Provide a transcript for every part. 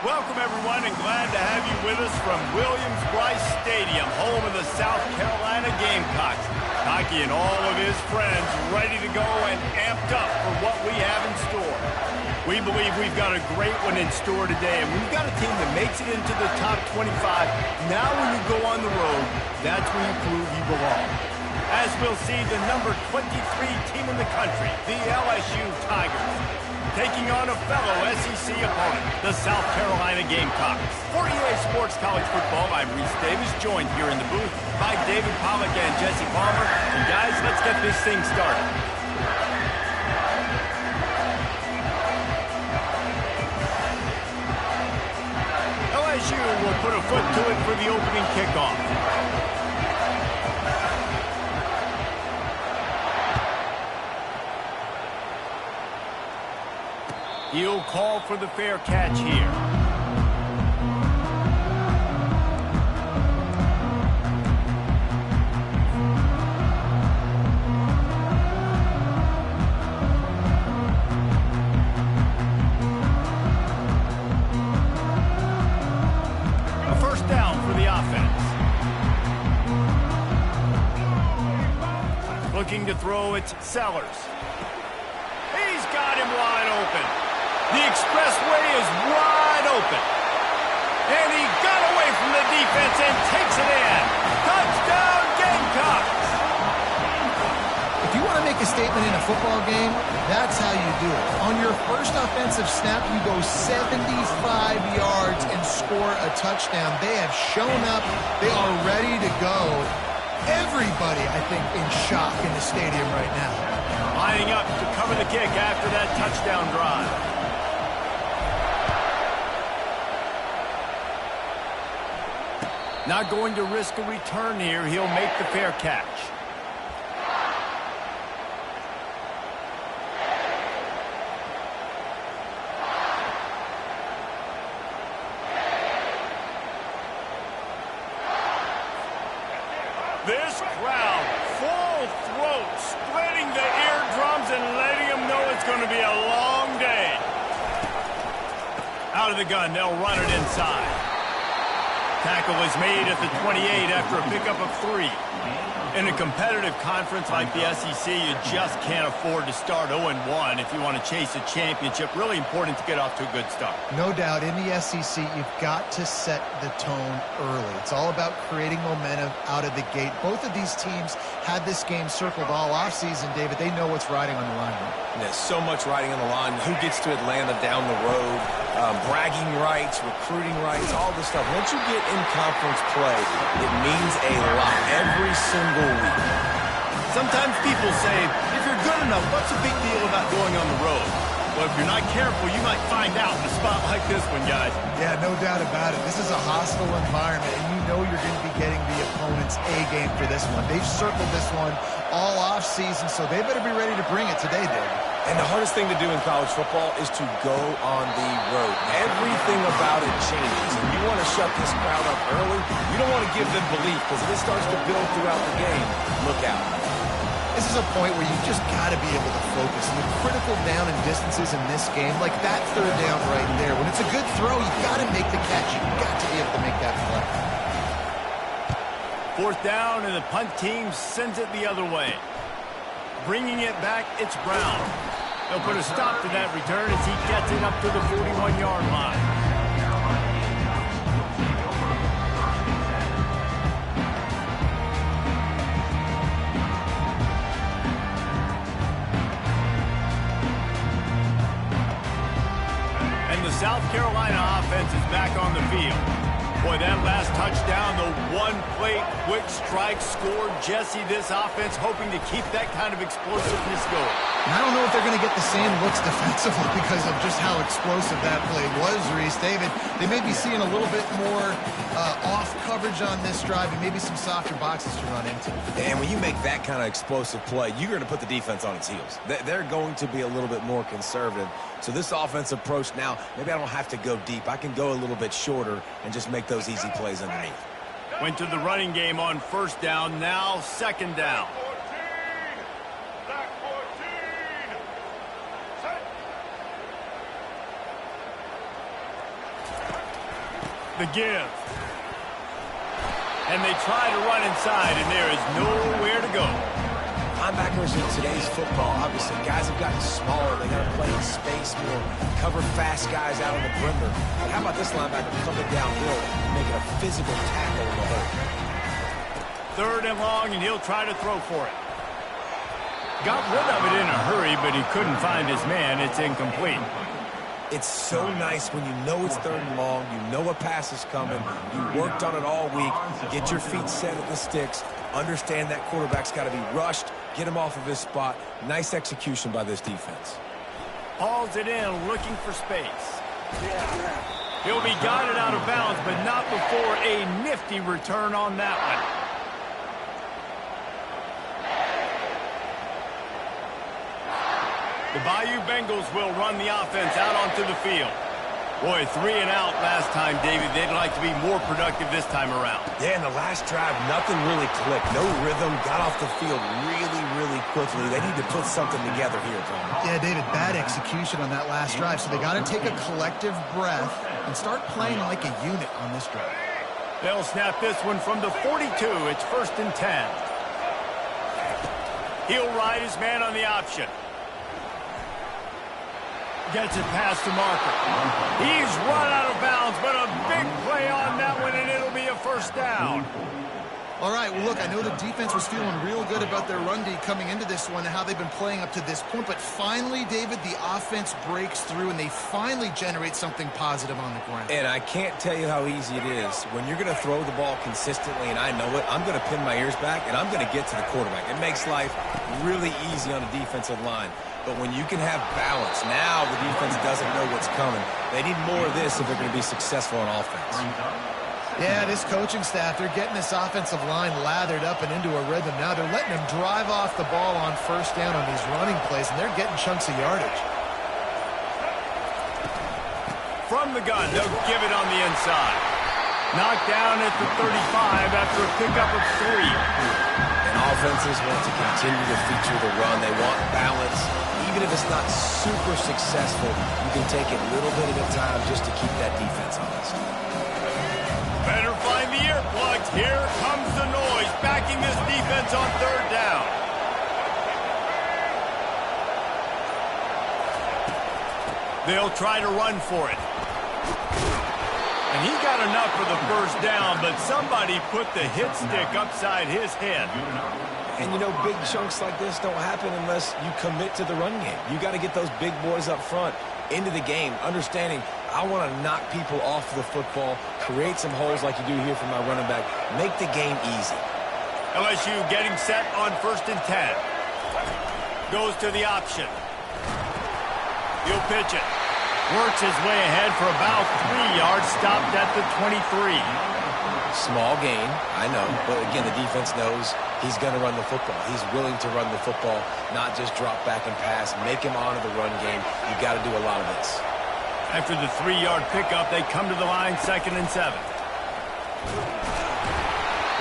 Welcome, everyone, and glad to have you with us from Williams-Brice Stadium, home of the South Carolina Gamecocks. Hockey and all of his friends ready to go and amped up for what we have in store. We believe we've got a great one in store today, and we've got a team that makes it into the top 25. Now when you go on the road, that's where you prove you belong. As we'll see, the number 23 team in the country, the LSU Tigers, taking on a fellow SEC opponent, the South Carolina Gamecocks. For EA Sports College Football, I'm Reese Davis, joined here in the booth by David Pollack and Jesse Palmer. And guys, let's get this thing started. LSU will put a foot to it for the opening kickoff. He'll call for the fair catch here. A first down for the offense. Looking to throw, it's Sellers. He's got him wide open. The expressway is wide open. And he got away from the defense and takes it in. Touchdown, Gamecocks! If you want to make a statement in a football game, that's how you do it. On your first offensive snap, you go 75 yards and score a touchdown. They have shown up. They are ready to go. Everybody, I think, in shock in the stadium right now. Lining up to cover the kick after that touchdown drive. Not going to risk a return here. He'll make the fair catch. This crowd, full throat, spreading the eardrums and letting them know it's going to be a long day. Out of the gun, they'll run it inside. Tackle is made at the 28 after a pickup of 3. In a competitive conference like the SEC, you just can't afford to start 0-1 if you want to chase a championship. Really important to get off to a good start. No doubt, in the SEC, you've got to set the tone early. It's all about creating momentum out of the gate. Both of these teams had this game circled all offseason, David. They know what's riding on the line. There's so much riding on the line. Who gets to Atlanta down the road? Bragging rights, recruiting rights, all this stuff. Once you get in conference play, it means a lot every single week. Sometimes people say, if you're good enough, what's the big deal about going on the road? Well, if you're not careful, you might find out in a spot like this one, guys. Yeah, no doubt about it. This is a hostile environment, and you know you're going to be getting the opponent's A-game for this one. They've circled this one all off-season, so they better be ready to bring it today, David. And the hardest thing to do in college football is to go on the road. Everything about it changes. And you want to shut this crowd up early. You don't want to give them belief, because if it starts to build throughout the game, look out. This is a point where you just got to be able to focus. And the critical down and distances in this game, like that third down right there, when it's a good throw, you got to make the catch. You've got to be able to make that play. Fourth down, and the punt team sends it the other way. Bringing it back, it's Brown. He'll put a stop to that return as he gets it up to the 41-yard line. And the South Carolina offense is back on the field. Boy, that last touchdown, the one-play quick strike scored. Jesse, this offense hoping to keep that kind of explosiveness going. And I don't know if they're going to get the same looks defensively because of just how explosive that play was, Reese. David, they may be seeing a little bit more off coverage on this drive and maybe some softer boxes to run into. And when you make that kind of explosive play, you're going to put the defense on its heels. They're going to be a little bit more conservative. So this offensive approach now, maybe I don't have to go deep. I can go a little bit shorter and just make those easy plays underneath. Went to the running game on first down, now second down. The give. And they try to run inside, and there is nowhere to go. Linebackers in today's football, obviously, guys have gotten smaller. They got to play in space more, cover fast guys out on the perimeter. But how about this linebacker coming downhill, making a physical tackle in the hole? 3rd and long, and he'll try to throw for it. Got rid of it in a hurry, but he couldn't find his man. It's incomplete. It's so nice when you know it's 3rd and long, you know a pass is coming, you worked on it all week, get your feet set at the sticks, understand that quarterback's got to be rushed, get him off of his spot. Nice execution by this defense. Hauls it in, looking for space. He'll be guided out of bounds, but not before a nifty return on that one. The Bayou Bengals will run the offense out onto the field. Boy, 3 and out last time, David. They'd like to be more productive this time around. Yeah, in the last drive, nothing really clicked. No rhythm, got off the field really quickly. They need to put something together here, Tom. Yeah, David, bad execution on that last drive, so they got to take a collective breath and start playing like a unit on this drive. They'll snap this one from the 42. It's 1st and 10. He'll ride his man on the option. Gets it past the marker. He's run out of bounds, but a big play on that one, and it'll be a 1st down. All right, well, look, I know the defense was feeling real good about their run D coming into this one and how they've been playing up to this point, but finally, David, the offense breaks through, and they finally generate something positive on the ground. And I can't tell you how easy it is. When you're going to throw the ball consistently, and I know it, I'm going to pin my ears back, and I'm going to get to the quarterback. It makes life really easy on a defensive line. But when you can have balance, now the defense doesn't know what's coming. They need more of this if they're going to be successful on offense. Yeah, this coaching staff, they're getting this offensive line lathered up and into a rhythm. Now they're letting them drive off the ball on 1st down on these running plays, and they're getting chunks of yardage. From the gun, they'll give it on the inside. Knocked down at the 35 after a pickup of 3. And offenses want to continue to feature the run. They want balance. Even if it's not super successful, you can take it little bit at a time just to keep that defense honest. Better find the earplugs. Here comes the noise, backing this defense on 3rd down. They'll try to run for it. And he got enough for the 1st down, but somebody put the hit stick upside his head. And, you know, big chunks like this don't happen unless you commit to the run game. You got to get those big boys up front into the game, understanding I want to knock people off the football, create some holes like you do here for my running back, make the game easy. LSU getting set on 1st and 10. Goes to the option. He'll pitch it. Works his way ahead for about 3 yards, stopped at the 23. Small gain, I know, but again, the defense knows he's going to run the football. He's willing to run the football, not just drop back and pass, make him honor the run game. You've got to do a lot of this. After the 3-yard pickup, they come to the line 2nd and 7.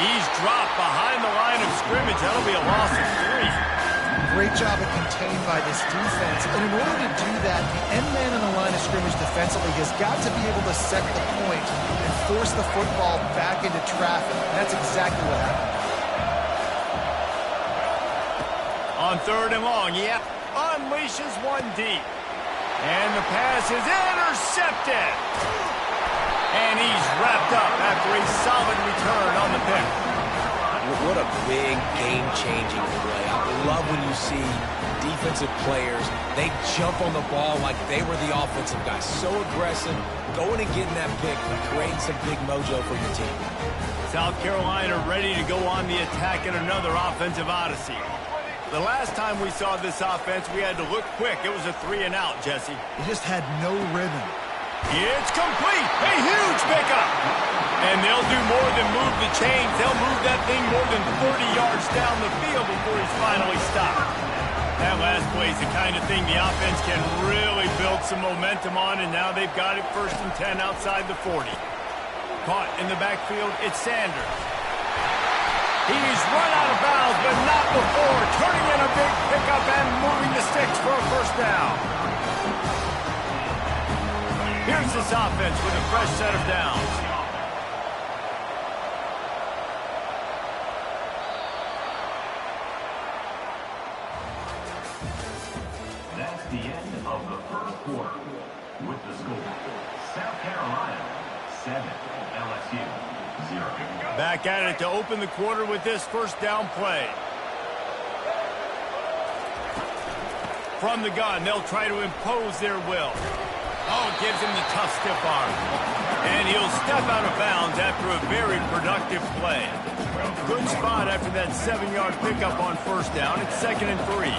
He's dropped behind the line of scrimmage. That'll be a loss of 3. Great job of contained by this defense. And in order to do that, the end man on the line of scrimmage defensively has got to be able to set the point and force the football back into traffic. And that's exactly what happened. On 3rd and long, yep, unleashes one deep. And the pass is intercepted. And he's wrapped up after a solid return on the pick. What a big game-changing play. I love when you see defensive players, they jump on the ball like they were the offensive guys. So aggressive, going and getting that pick, creating some big mojo for your team. South Carolina ready to go on the attack in another offensive odyssey. The last time we saw this offense, we had to look quick. It was a 3 and out, Jesse. It just had no rhythm. It's complete. A huge pickup. And they'll do more than move the chains. They'll move that thing more than 30 yards down the field before he's finally stopped. That last play is the kind of thing the offense can really build some momentum on, and now they've got it 1st and 10 outside the 40. Caught in the backfield, it's Sanders. He's run out of bounds, but not before turning in a big pickup and moving the sticks for a 1st down. Here's this offense with a fresh set of downs. quarter. With the score, South Carolina 7, LSU 0. Back at it to open the quarter with this first down play. From the gun, they'll try to impose their will. Oh, it gives him the tough stiff arm. And he'll step out of bounds after a very productive play. Good spot after that 7-yard pickup on first down. It's 2nd and 3.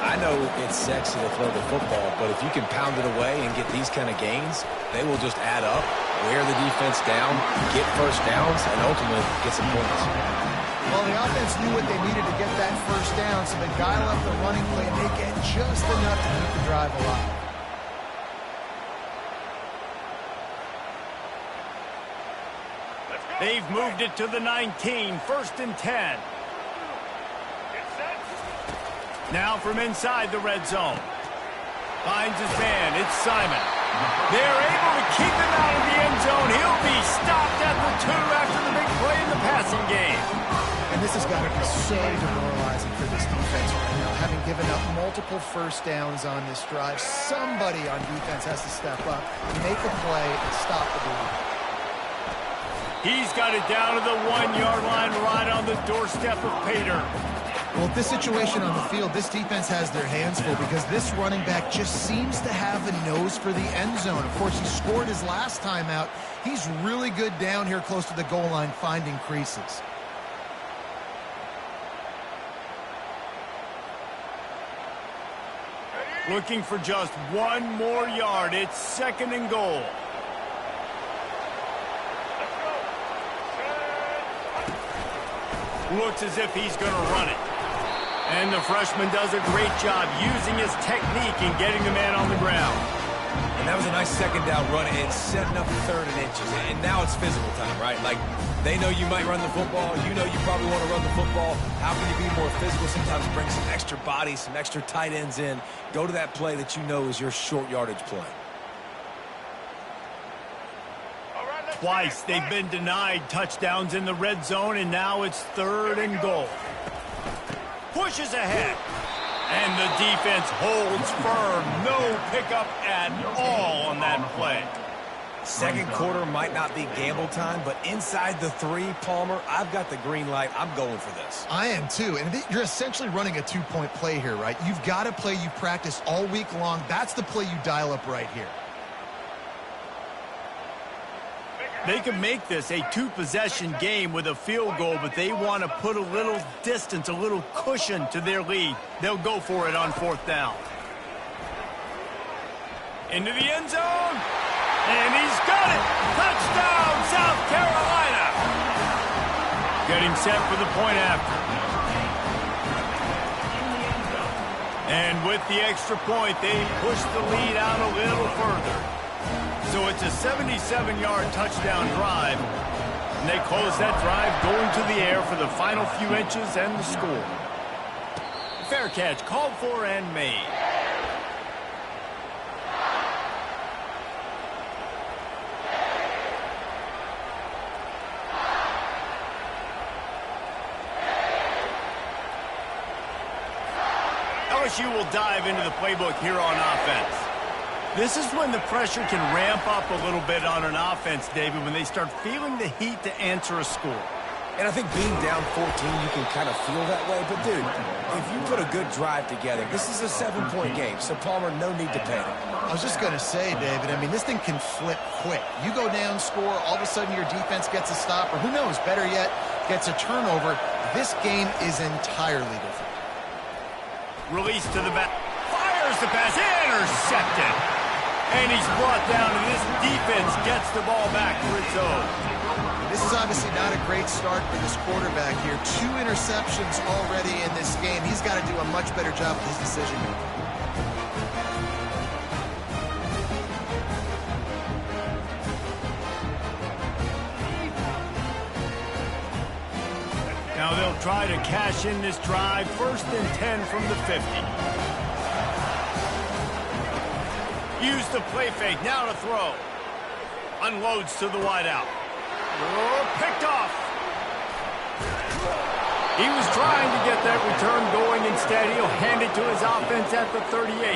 I know it's sexy to throw the football, but if you can pound it away and get these kind of gains, they will just add up, wear the defense down, get first downs, and ultimately get some points. Well, the offense knew what they needed to get that first down, so they dial up the running play and they get just enough to keep the drive alive. They've moved it to the 19, 1st and 10. Now from inside the red zone. Finds his man. It's Simon. They're able to keep him out of the end zone. He'll be stopped at the 2 after the big play in the passing game. And this has got to be so demoralizing for this defense right now. Having given up multiple first downs on this drive, somebody on defense has to step up, make a play, and stop the bleed. He's got it down to the 1-yard line right on the doorstep of Pater. Well, with this situation on the field, this defense has their hands full because this running back just seems to have a nose for the end zone. Of course, he scored his last time out. He's really good down here close to the goal line finding creases. Looking for just 1 more yard. It's 2nd and goal. Looks as if he's going to run it. And the freshman does a great job using his technique and getting the man on the ground. And that was a nice 2nd down run. It's setting up 3rd and inches. And now it's physical time, right? Like, they know you might run the football. You know you probably want to run the football. How can you be more physical? Sometimes bring some extra bodies, some extra tight ends in. Go to that play that you know is your short yardage play. Twice they've been denied touchdowns in the red zone, and now it's 3rd and goal. Pushes ahead. And the defense holds firm. No pickup at all on that play. 2nd quarter might not be gamble time, but inside the 3, Palmer, I've got the green light. I'm going for this. I am too. And you're essentially running a 2-point play here, right? You've got a play you practice all week long. That's the play you dial up right here. They can make this a 2-possession game with a field goal, but they want to put a little distance, a little cushion to their lead. They'll go for it on 4th down. Into the end zone. And he's got it. Touchdown, South Carolina. Getting set for the point after. And with the extra point, they push the lead out a little further. So it's a 77-yard touchdown drive. And they close that drive going to the air for the final few inches and the score. Fair catch called for and made. LSU will dive into the playbook here on offense. This is when the pressure can ramp up a little bit on an offense, David, when they start feeling the heat to answer a score. And I think being down 14, you can kind of feel that way. But, dude, if you put a good drive together, this is a 7-point game. So, Palmer, no need to panic. I was just going to say, David, I mean, this thing can flip quick. You go down, score, all of a sudden your defense gets a stop, or who knows, better yet, gets a turnover. This game is entirely different. Release to the back. Fires the pass. Intercepted. And he's brought down, and this defense gets the ball back for its own. This is obviously not a great start for this quarterback here. 2 interceptions already in this game. He's got to do a much better job with his decision-making. Now they'll try to cash in this drive. 1st and 10 from the 50. Use the play fake, now to throw. Unloads to the wideout. Oh, picked off. He was trying to get that return going. Instead, he'll hand it to his offense at the 38.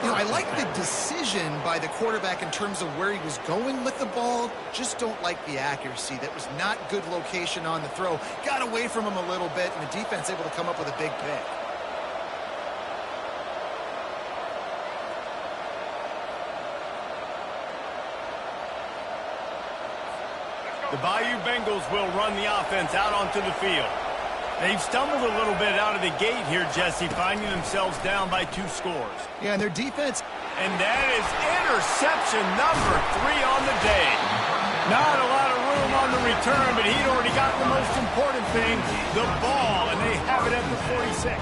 I like the decision by the quarterback in terms of where he was going with the ball. Just don't like the accuracy. That was not good location on the throw. Got away from him a little bit, and the defense able to come up with a big pick. The Bayou Bengals will run the offense out onto the field. They've stumbled a little bit out of the gate here, Jesse, finding themselves down by 2 scores. Yeah, and their defense. And that is interception number 3 on the day. Not a lot of room on the return, but he'd already got the most important thing, the ball, and they have it at the 46.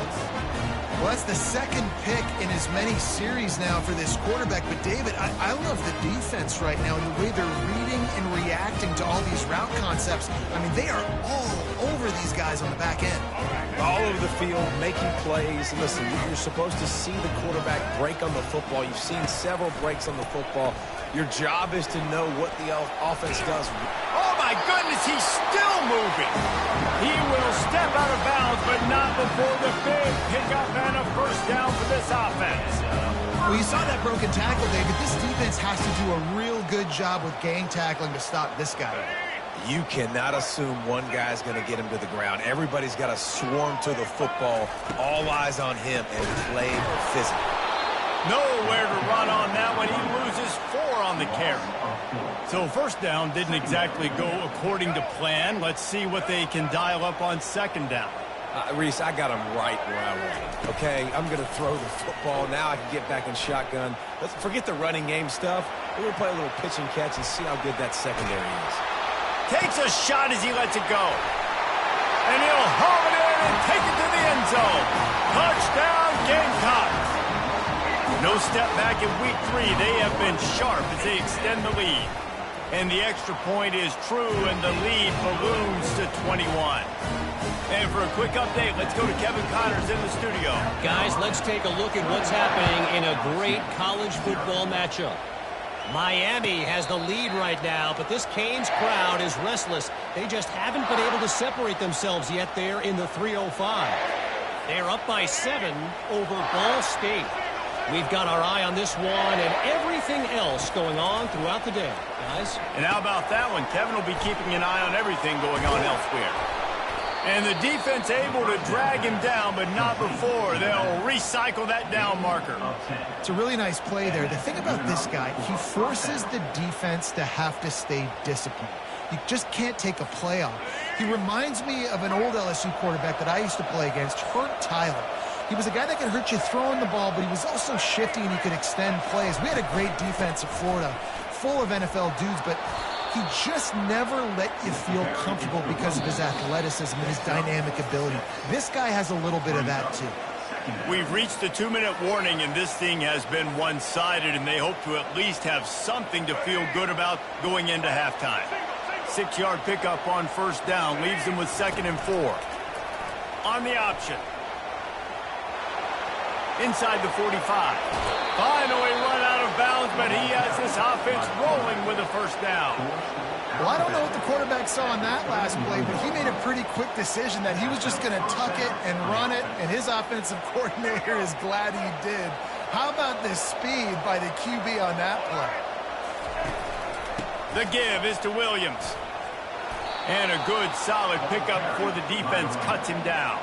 Well, that's the second pick in as many series now for this quarterback. But, David, I love the defense right now and the way they're reading and reacting to all these route concepts. I mean, they are all over these guys on the back end. All over the field, making plays. Listen, you're supposed to see the quarterback break on the football. You've seen several breaks on the football. Your job is to know what the offense does. Oh, my goodness, he's still moving. He will step out of bounds, but not before the big pickup and a first down for this offense. Well, you saw that broken tackle, David. This defense has to do a real good job with gang tackling to stop this guy. You cannot assume one guy's going to get him to the ground. Everybody's got to swarm to the football, all eyes on him, and play physical. Nowhere to run on that one. He loses 4 on the carry. So first down didn't exactly go according to plan. Let's see what they can dial up on second down. Reese, I got him right where I want him. Okay, I'm going to throw the football. Now I can get back in shotgun. Let's forget the running game stuff. We're going to play a little pitch and catch and see how good that secondary is. Takes a shot as he lets it go. And he'll haul it in and take it to the end zone. Touchdown, Gamecocks. No step back in week 3. They have been sharp as they extend the lead. And the extra point is true, and the lead balloons to 21. And for a quick update, let's go to Kevin Connors in the studio. Guys, let's take a look at what's happening in a great college football matchup. Miami has the lead right now, but this Canes crowd is restless. They just haven't been able to separate themselves yet there in the 305. They're up by 7 over Ball State. We've got our eye on this one and everything else going on throughout the day, guys. And how about that one? Kevin will be keeping an eye on everything going on elsewhere. And the defense able to drag him down, but not before. They'll recycle that down marker. It's a really nice play there. The thing about this guy, he forces the defense to have to stay disciplined. You just can't take a play off. He reminds me of an old LSU quarterback that I used to play against, Hurt Tyler. He was a guy that could hurt you throwing the ball, but he was also shifty and he could extend plays. We had a great defense at Florida, full of NFL dudes, but he just never let you feel comfortable because of his athleticism and his dynamic ability. This guy has a little bit of that, too. We've reached the 2-minute warning, and this thing has been one-sided, and they hope to at least have something to feel good about going into halftime. 6-yard pickup on first down leaves them with 2nd and 4. On the option. Inside the 45. Finally run out of bounds, but he has this offense rolling with a first down. Well, I don't know what the quarterback saw on that last play, but he made a pretty quick decision that he was just going to tuck it and run it, and his offensive coordinator is glad he did. How about the speed by the QB on that play? The give is to Williams. And a good, solid pickup before the defense cuts him down.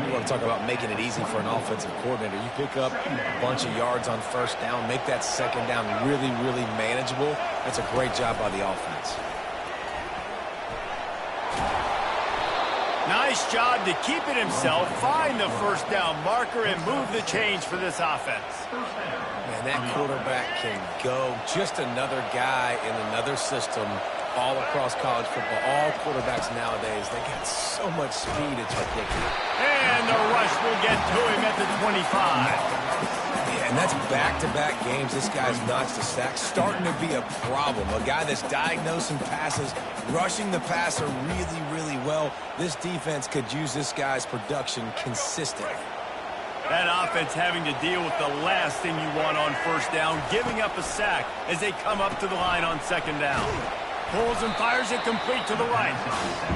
You want to talk about making it easy for an offensive coordinator. You pick up a bunch of yards on first down, make that second down really, really manageable. That's a great job by the offense. Nice job to keep it himself, find the first down marker, and move the change for this offense. Man, that quarterback can go. Just another guy in another system all across college football. All quarterbacks nowadays, they got so much speed, it's ridiculous. And the rush will get to him at the 25. Yeah, and that's back-to-back games. This guy's notched a sack. Starting to be a problem. A guy that's diagnosing passes, rushing the passer really, really well. This defense could use this guy's production consistently. That offense having to deal with the last thing you want on first down, giving up a sack as they come up to the line on second down. Pulls and fires it complete to the right.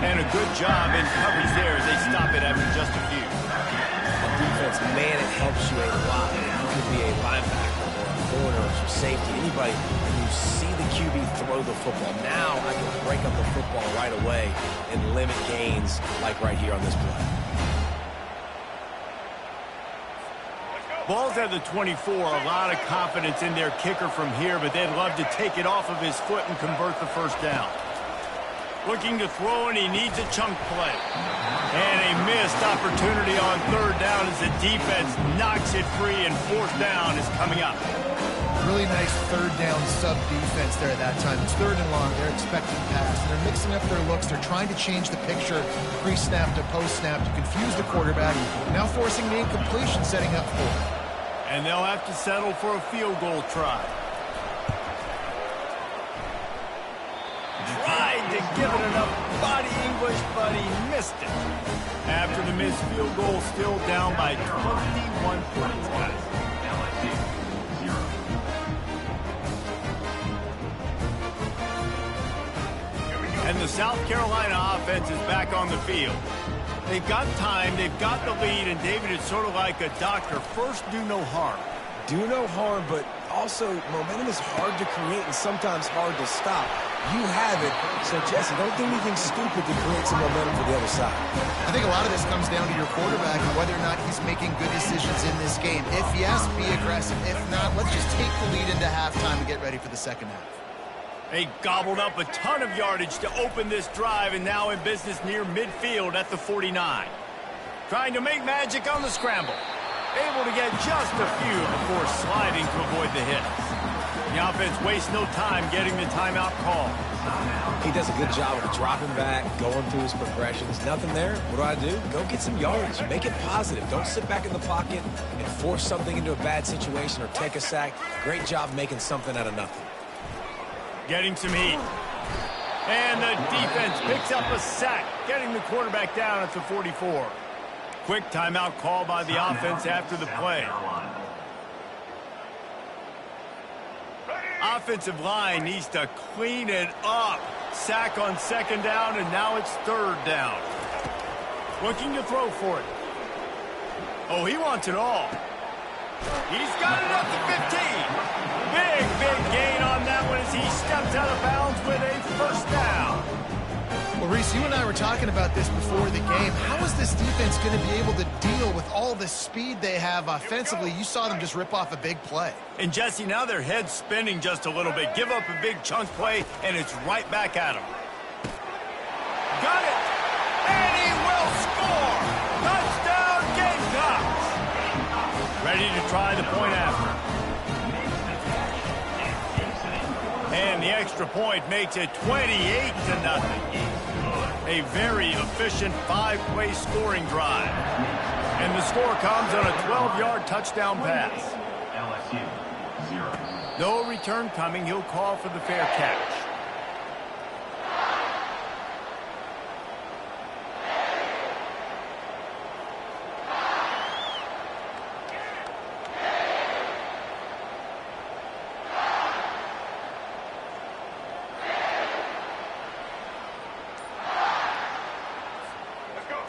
And a good job in coverage there as they stop it after just a few. The defense defense, man, it helps you a lot. You could be a linebacker or a corner or some safety, anybody, and you see the QB throw the football. Now I can break up the football right away and limit gains like right here on this play. Ball's at the 24, a lot of confidence in their kicker from here, but they'd love to take it off of his foot and convert the first down. Looking to throw, and he needs a chunk play. And a missed opportunity on third down as the defense knocks it free, and fourth down is coming up. Really nice third down sub defense there at that time. It's third and long. They're expecting pass, and they're mixing up their looks. They're trying to change the picture pre-snap to post-snap to confuse the quarterback, now forcing the incompletion, setting up for it. And they'll have to settle for a field goal try. Tried to give it enough body English, but he missed it. After the missed field goal, still down by 21 points, guys. LSU, 0. And the South Carolina offense is back on the field. They've got time, they've got the lead, and David, it's sort of like a doctor. First, do no harm. Do no harm, but also momentum is hard to create and sometimes hard to stop. You have it, so Jesse, don't do anything stupid to create some momentum for the other side. I think a lot of this comes down to your quarterback and whether or not he's making good decisions in this game. If yes, be aggressive. If not, let's just take the lead into halftime and get ready for the second half. They gobbled up a ton of yardage to open this drive, and now in business near midfield at the 49. Trying to make magic on the scramble. Able to get just a few before sliding to avoid the hits. The offense wastes no time getting the timeout call. He does a good job of dropping back, going through his progressions. Nothing there. What do? Go get some yards. Make it positive. Don't sit back in the pocket and force something into a bad situation or take a sack. Great job making something out of nothing. Getting some heat. And the defense picks up a sack, getting the quarterback down at the 44. Quick timeout call by the offense after the play. Offensive line needs to clean it up. Sack on second down, and now it's third down. Looking to throw for it. Oh, he wants it all. He's got it up to 15. Big gain on that one as he steps out of bounds with a first down. Well, Reese, you and I were talking about this before the game. How is this defense going to be able to deal with all the speed they have offensively? You saw them just rip off a big play. And, Jesse, now their head's spinning just a little bit. Give up a big chunk play, and it's right back at him. Got it! And he will score! Touchdown, Gamecocks! Ready to try the point after. And the extra point makes it 28-0. A very efficient 5-play scoring drive. And the score comes on a 12-yard touchdown pass. LSU, 0. No return coming. He'll call for the fair catch.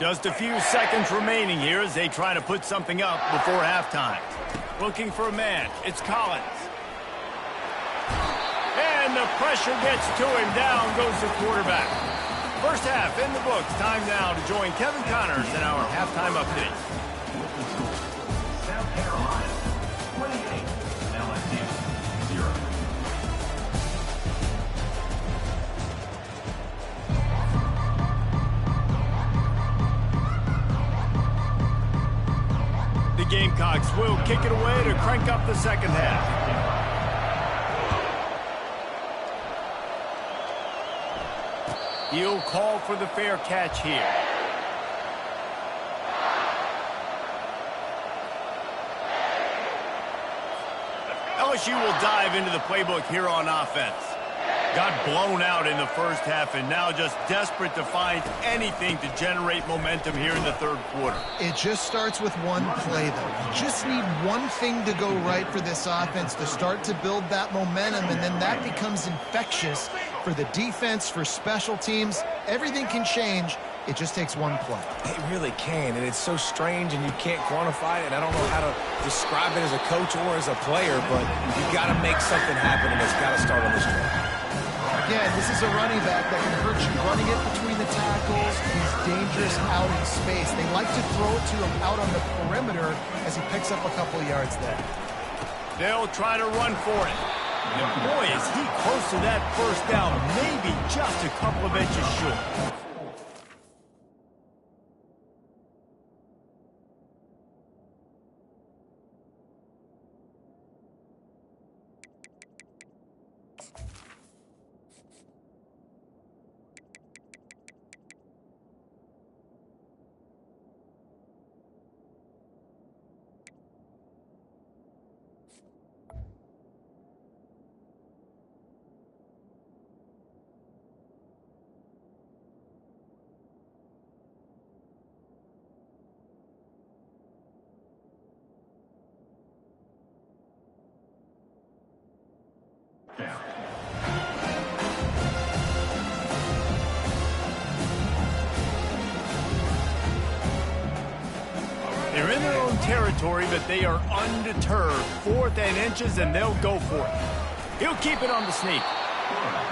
Just a few seconds remaining here as they try to put something up before halftime. Looking for a man. It's Collins. And the pressure gets to him. Down goes the quarterback. First half in the books. Time now to join Kevin Connors in our halftime update. South Carolina, 28. LSU, 0. The Gamecocks will kick it away to crank up the second half. He'll call for the fair catch here. LSU will dive into the playbook here on offense. Got blown out in the first half and now just desperate to find anything to generate momentum here in the third quarter. It just starts with one play, though. You just need one thing to go right for this offense to start to build that momentum, and then that becomes infectious for the defense, for special teams. Everything can change. It just takes one play. It really can, and it's so strange, and you can't quantify it, and I don't know how to describe it as a coach or as a player, but you've got to make something happen, and it's got to start on this drive. Again, this is a running back that can hurt you running it between the tackles. He's dangerous out in space. They like to throw it to him out on the perimeter as he picks up a couple of yards there. They'll try to run for it. And boy, is he close to that first down, maybe just a couple of inches short. They're in their own territory, but they are undeterred. 4th and inches, and they'll go for it. He'll keep it on the sneak.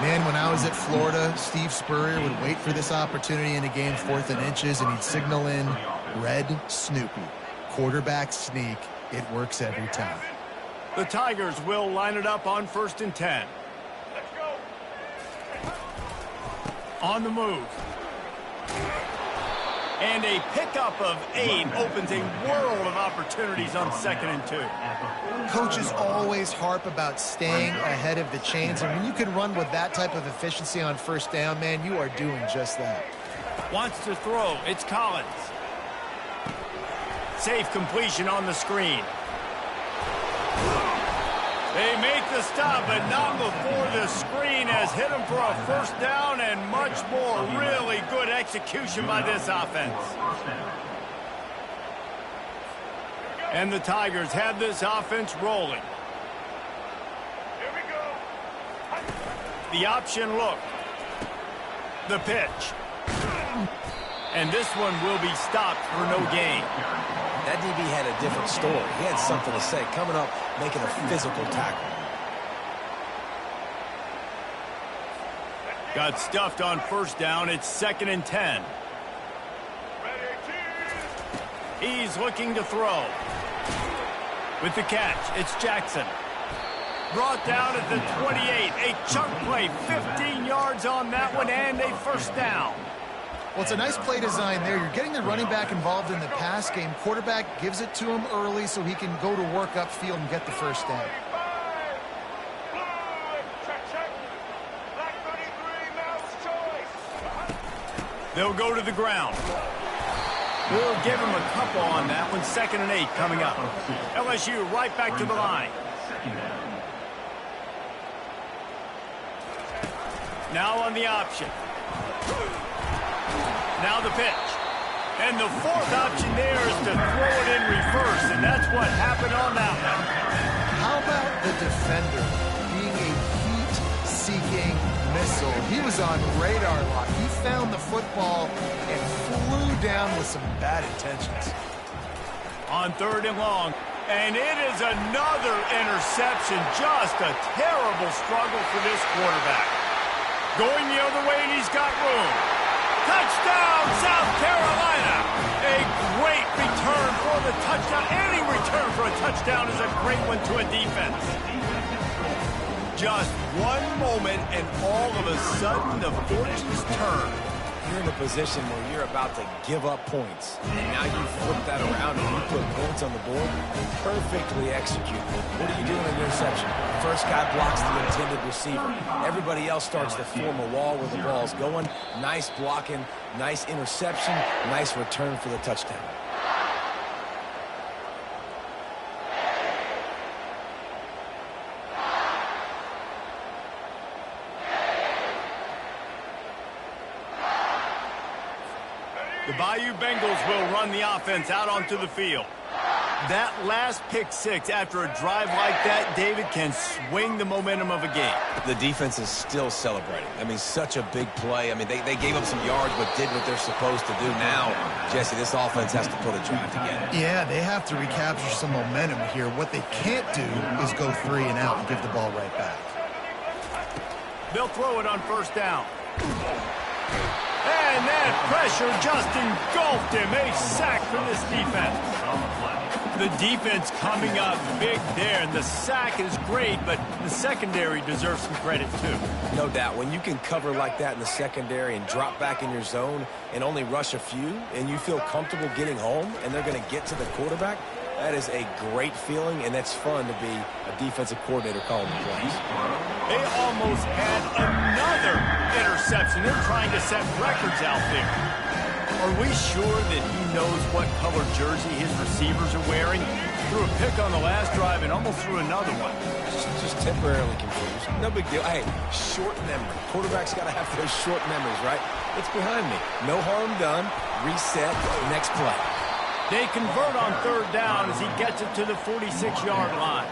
Man, when I was at Florida, Steve Spurrier would wait for this opportunity in a game, 4th and inches, and he'd signal in red Snoopy. Quarterback sneak. It works every time. The Tigers will line it up on 1st and 10. Let's go. On the move. And a pickup of 8 opens a world of opportunities on 2nd and 2. Coaches always harp about staying ahead of the chains, and when you can run with that type of efficiency on 1st down, man, you are doing just that. Wants to throw. It's Collins. Safe completion on the screen. They make the stop, but not before the screen has hit them for a 1st down and much more. Really good execution by this offense. And the Tigers have this offense rolling. Here we go. The option look. The pitch. And this one will be stopped for no gain. That DB had a different story. He had something to say, coming up, making a physical tackle. Got stuffed on 1st down. It's 2nd and 10. He's looking to throw. With the catch, it's Jackson. Brought down at the 28. A chunk play, 15 yards on that one, and a 1st down. Well, it's a nice play design there. You're getting the running back involved in the pass game. Quarterback gives it to him early so he can go to work upfield and get the 1st down. They'll go to the ground. We'll give him a couple on that one. 2nd and 8 coming up. LSU right back to the line. Now on the option. Now the pitch. And the 4th option there is to throw it in reverse, and that's what happened on that one. How about the defender being a heat-seeking missile? He was on radar lock. He found the football and flew down with some bad intentions. On 3rd and long, and it is another interception. Just a terrible struggle for this quarterback. Going the other way, and he's got room. Touchdown, South Carolina! A great return for the touchdown. Any return for a touchdown is a great one to a defense. Just one moment, and all of a sudden, the fortunes turn. You're in a position where you're about to give up points. And now you flip that around and you put points on the board. Perfectly executed. What do you do in an interception? First guy blocks the intended receiver. Everybody else starts to form a wall where the ball's going. Nice blocking, nice interception, nice return for the touchdown. The Bayou Bengals will run the offense out onto the field. That last pick six after a drive like that, David, can swing the momentum of a game. The defense is still celebrating. I mean, such a big play. I mean, they gave up some yards but did what they're supposed to do. Now, Jesse, this offense has to put a drive together. Yeah, they have to recapture some momentum here. What they can't do is go 3 and out and give the ball right back. They'll throw it on first down. And that pressure just engulfed him. A sack for this defense. The defense coming up big there, and the sack is great, but the secondary deserves some credit too. No doubt. When you can cover like that in the secondary and drop back in your zone and only rush a few, and you feel comfortable getting home, and they're going to get to the quarterback, that is a great feeling, and it's fun to be a defensive coordinator calling the plays. They almost had another interception. They're trying to set records out there. Are we sure that he knows what color jersey his receivers are wearing? Threw a pick on the last drive and almost threw another one. Just temporarily confused. No big deal. Hey, short memory. Quarterbacks got to have those short memories, right? It's behind me. No harm done. Reset. Next play. They convert on third down as he gets it to the 46-yard line.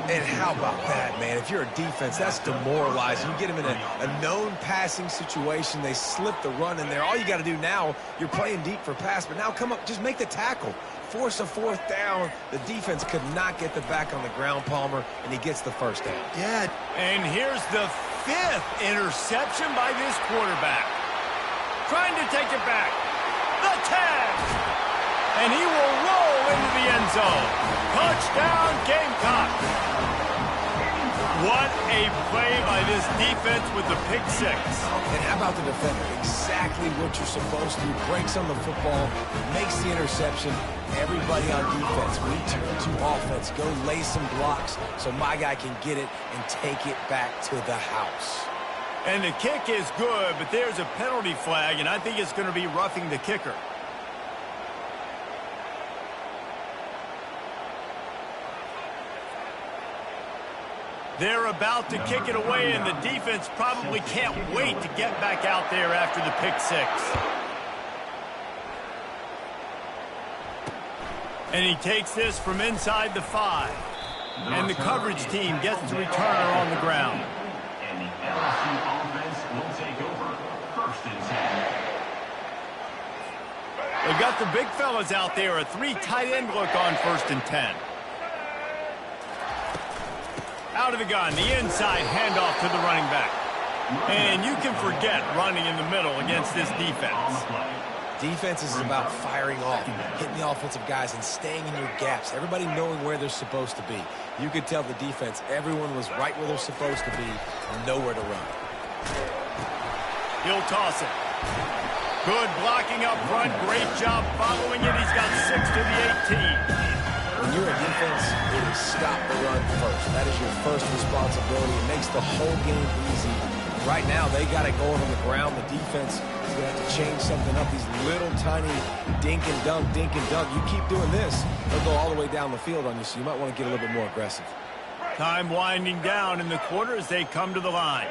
And how about that, man? If you're a defense, that's demoralizing. You get them in a known passing situation. They slip the run in there. All you got to do now, you're playing deep for pass, but now come up, just make the tackle. Force a fourth down. The defense could not get the back on the ground, Palmer, and he gets the first down. Yeah. And here's the 5th interception by this quarterback. Trying to take it back. The tag. And he will roll into the end zone. Touchdown, Gamecocks. What a play by this defense with the pick six. And how about the defender? Exactly what you're supposed to do. Breaks on the football, makes the interception. Everybody on defense, return to offense. Go lay some blocks so my guy can get it and take it back to the house. And the kick is good, but there's a penalty flag, and I think it's going to be roughing the kicker. They're about to kick it away, and the defense probably can't wait to get back out there after the pick six. And he takes this from inside the 5. And the coverage team gets the returner on the ground. And the LSU offense will take over. 1st and 10. They've got the big fellas out there. A 3 tight end look on 1st and 10. Out of the gun, the inside handoff to the running back. And you can forget running in the middle against this defense. Defense is about firing off, hitting the offensive guys, and staying in your gaps. Everybody knowing where they're supposed to be. You could tell the defense, everyone was right where they're supposed to be, nowhere to run. He'll toss it. Good blocking up front. Great job following it. He's got 6 to the 18. When you're a defense, it is stop the run first. That is your first responsibility. It makes the whole game easy. Right now, they got it going on the ground. The defense is going to have to change something up. These little tiny dink and dunk, dink and dunk. You keep doing this, they'll go all the way down the field on you, so you might want to get a little bit more aggressive. Time winding down in the quarter as they come to the line.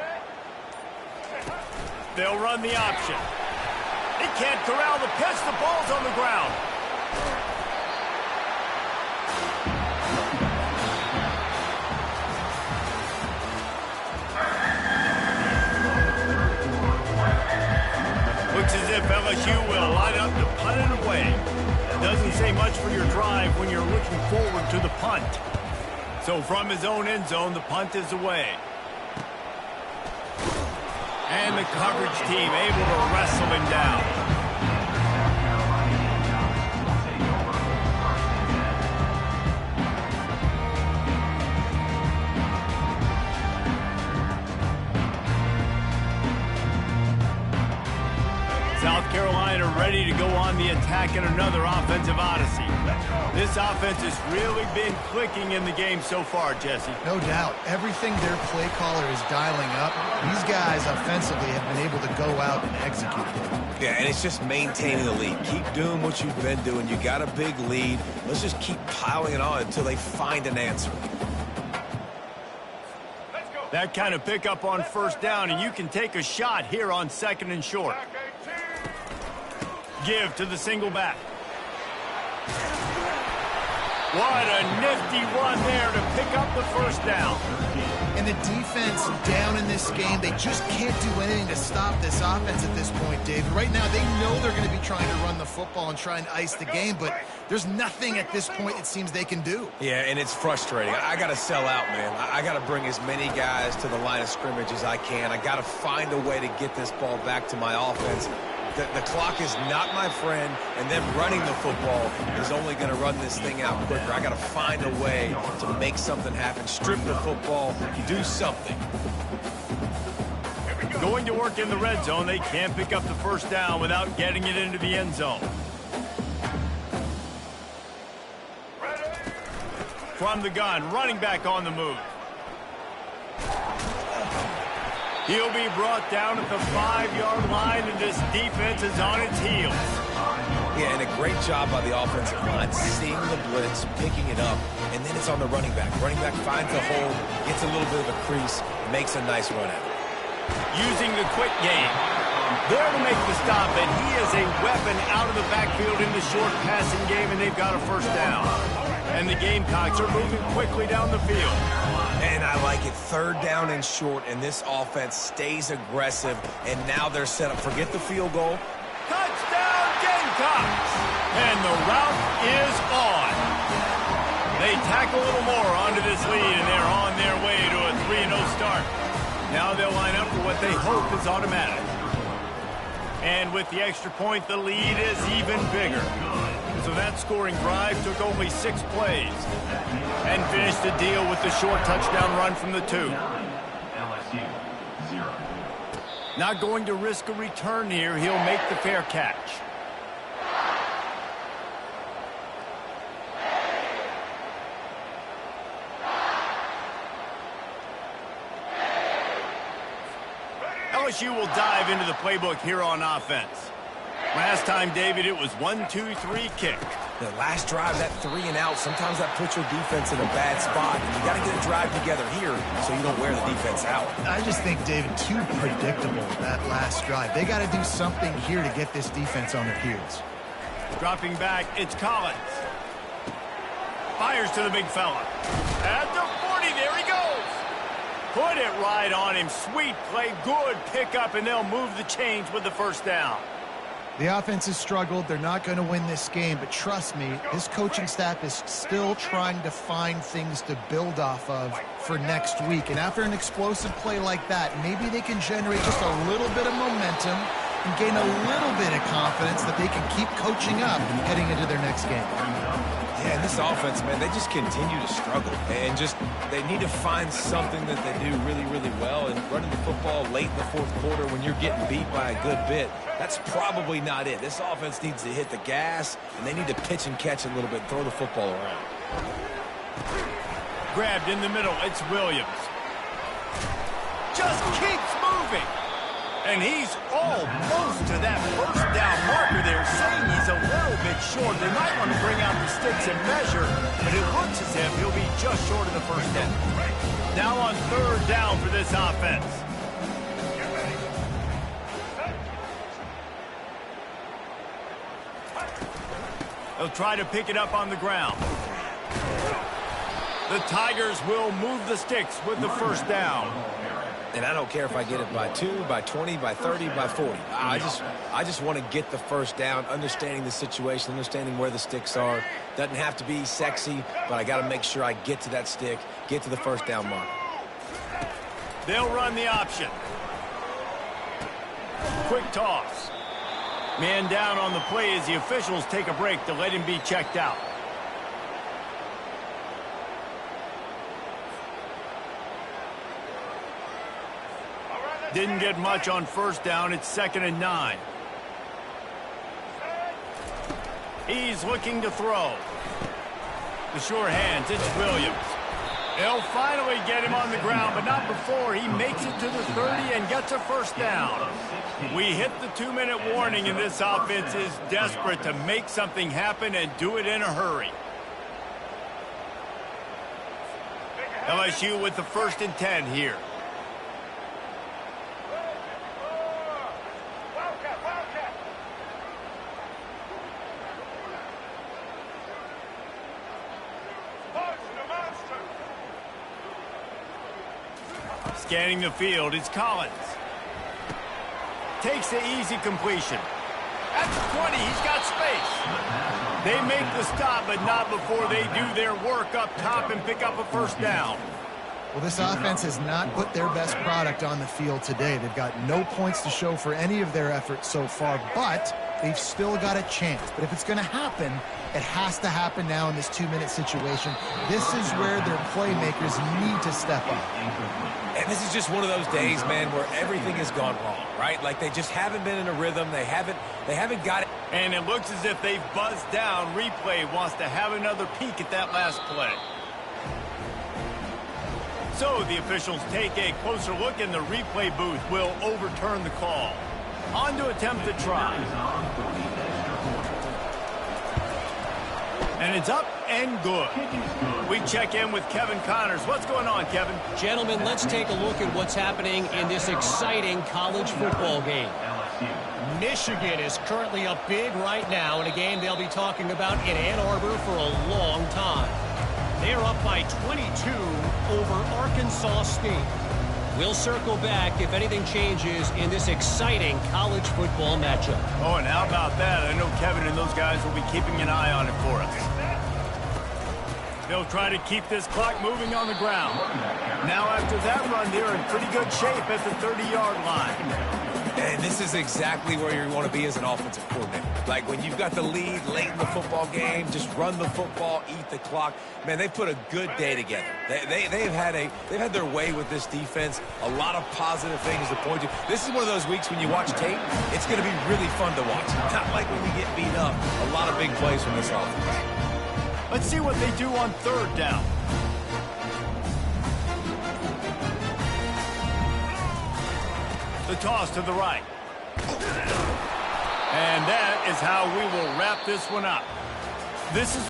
They'll run the option. He can't corral the pitch. The ball's on the ground. Looks as if LSU will line up to punt it away. Doesn't say much for your drive when you're looking forward to the punt. So from his own end zone, the punt is away. And the coverage team able to wrestle him down. South Carolina ready to go on the attack in another offensive odyssey. This offense has really been clicking in the game so far, Jesse. No doubt. Everything their play caller is dialing up, these guys offensively have been able to go out and execute. Yeah, and it's just maintaining the lead. Keep doing what you've been doing. You got a big lead. Let's just keep piling it on until they find an answer. That kind of pickup on first down, and you can take a shot here on 2nd and short. Give to the single back. What a nifty run there to pick up the first down. And the defense down in this game, they just can't do anything to stop this offense at this point, David. Right now, they know they're going to be trying to run the football and try and ice the game, but there's nothing at this point it seems they can do. Yeah, and it's frustrating. I got to sell out, man. I got to bring as many guys to the line of scrimmage as I can. I got to find a way to get this ball back to my offense. The clock is not my friend, and them running the football is only going to run this thing out quicker. I got to find a way to make something happen, strip the football, do something. Going to work in the red zone, they can't pick up the first down without getting it into the end zone. From the gun, running back on the move. He'll be brought down at the 5-yard line, and this defense is on its heels. Yeah, and a great job by the offensive line, seeing the blitz, picking it up, and then it's on the running back. Running back finds a hole, gets a little bit of a crease, makes a nice run at it. Using the quick game. There to make the stop, and he is a weapon out of the backfield in the short passing game, and they've got a first down. And the Gamecocks are moving quickly down the field. And I like it. Third down and short, and this offense stays aggressive, and now they're set up. Forget the field goal. Touchdown, Gamecocks! And the route is on. They tack a little more onto this lead, and they're on their way to a 3-0 start. Now they'll line up for what they hope is automatic. And with the extra point, the lead is even bigger. So that scoring drive took only 6 plays and finished the deal with the short touchdown run from the 2. LSU, 0. Not going to risk a return here. He'll make the fair catch. LSU will dive into the playbook here on offense. Last time, David, it was 1-2-3 kick. The last drive, that 3 and out, sometimes that puts your defense in a bad spot. And you got to get a drive together here so you don't wear the defense out. I just think, David, too predictable, that last drive. They got to do something here to get this defense on their heels. Dropping back, it's Collins. Fires to the big fella. At the 40, there he goes. Put it right on him. Sweet play, good pickup, and they'll move the chains with the first down. The offense has struggled. They're not going to win this game, but trust me, this coaching staff is still trying to find things to build off of for next week. And after an explosive play like that, maybe they can generate just a little bit of momentum and gain a little bit of confidence that they can keep coaching up heading into their next game. Yeah, and this offense, man, they just continue to struggle. And just, they need to find something that they do really, really well. And running the football late in the fourth quarter when you're getting beat by a good bit, that's probably not it. This offense needs to hit the gas, and they need to pitch and catch a little bit and throw the football around. Grabbed in the middle, it's Williams. Just keeps moving. And he's almost to that first down marker there, saying he's a little bit short. They might want to bring out the sticks and measure, but it looks as if he'll be just short of the first down. Now on third down for this offense. They'll try to pick it up on the ground. The Tigers will move the sticks with the first down. And I don't care if I get it by 2, by 20, by 30, by 40. I just want to get the first down, understanding the situation, understanding where the sticks are. Doesn't have to be sexy, but I got to make sure I get to that stick, get to the first down mark. They'll run the option. Quick toss. Man down on the play as the officials take a break to let him be checked out. Didn't get much on first down. It's 2nd and 9. He's looking to throw. The sure hands, it's Williams. They'll finally get him on the ground, but not before he makes it to the 30 and gets a first down. We hit the 2-minute warning, and this offense is desperate to make something happen and do it in a hurry. LSU with the 1st and 10 here. Scanning the field, it's Collins. Takes the easy completion. At the 20, he's got space. They make the stop, but not before they do their work up top and pick up a first down. Well, this offense has not put their best product on the field today. They've got no points to show for any of their efforts so far, but they've still got a chance. But if it's going to happen, it has to happen now in this 2-minute situation. This is where their playmakers need to step up. And this is just one of those days, man, where everything has gone wrong, right? Like they just haven't been in a rhythm. They haven't got it. And it looks as if they've buzzed down. Replay wants to have another peek at that last play. So the officials take a closer look, and the replay booth will overturn the call. On to attempt the try. And it's up and good. We check in with Kevin Connors. What's going on, Kevin? Gentlemen, let's take a look at what's happening in this exciting college football game. Michigan is currently up big right now in a game they'll be talking about in Ann Arbor for a long time. They're up by 22 over Arkansas State. We'll circle back if anything changes in this exciting college football matchup. Oh, and how about that? I know Kevin and those guys will be keeping an eye on it for us. They'll try to keep this clock moving on the ground. Now after that run, they're in pretty good shape at the 30-yard line. And this is exactly where you want to be as an offensive coordinator. Like when you've got the lead late in the football game, just run the football, eat the clock. Man, they've put a good day together. They've had their way with this defense. A lot of positive things to point to. This is one of those weeks when you watch tape, it's going to be really fun to watch. Not like when we get beat up. A lot of big plays from this offense. Let's see what they do on third down. The toss to the right. And that is how we will wrap this one up. This is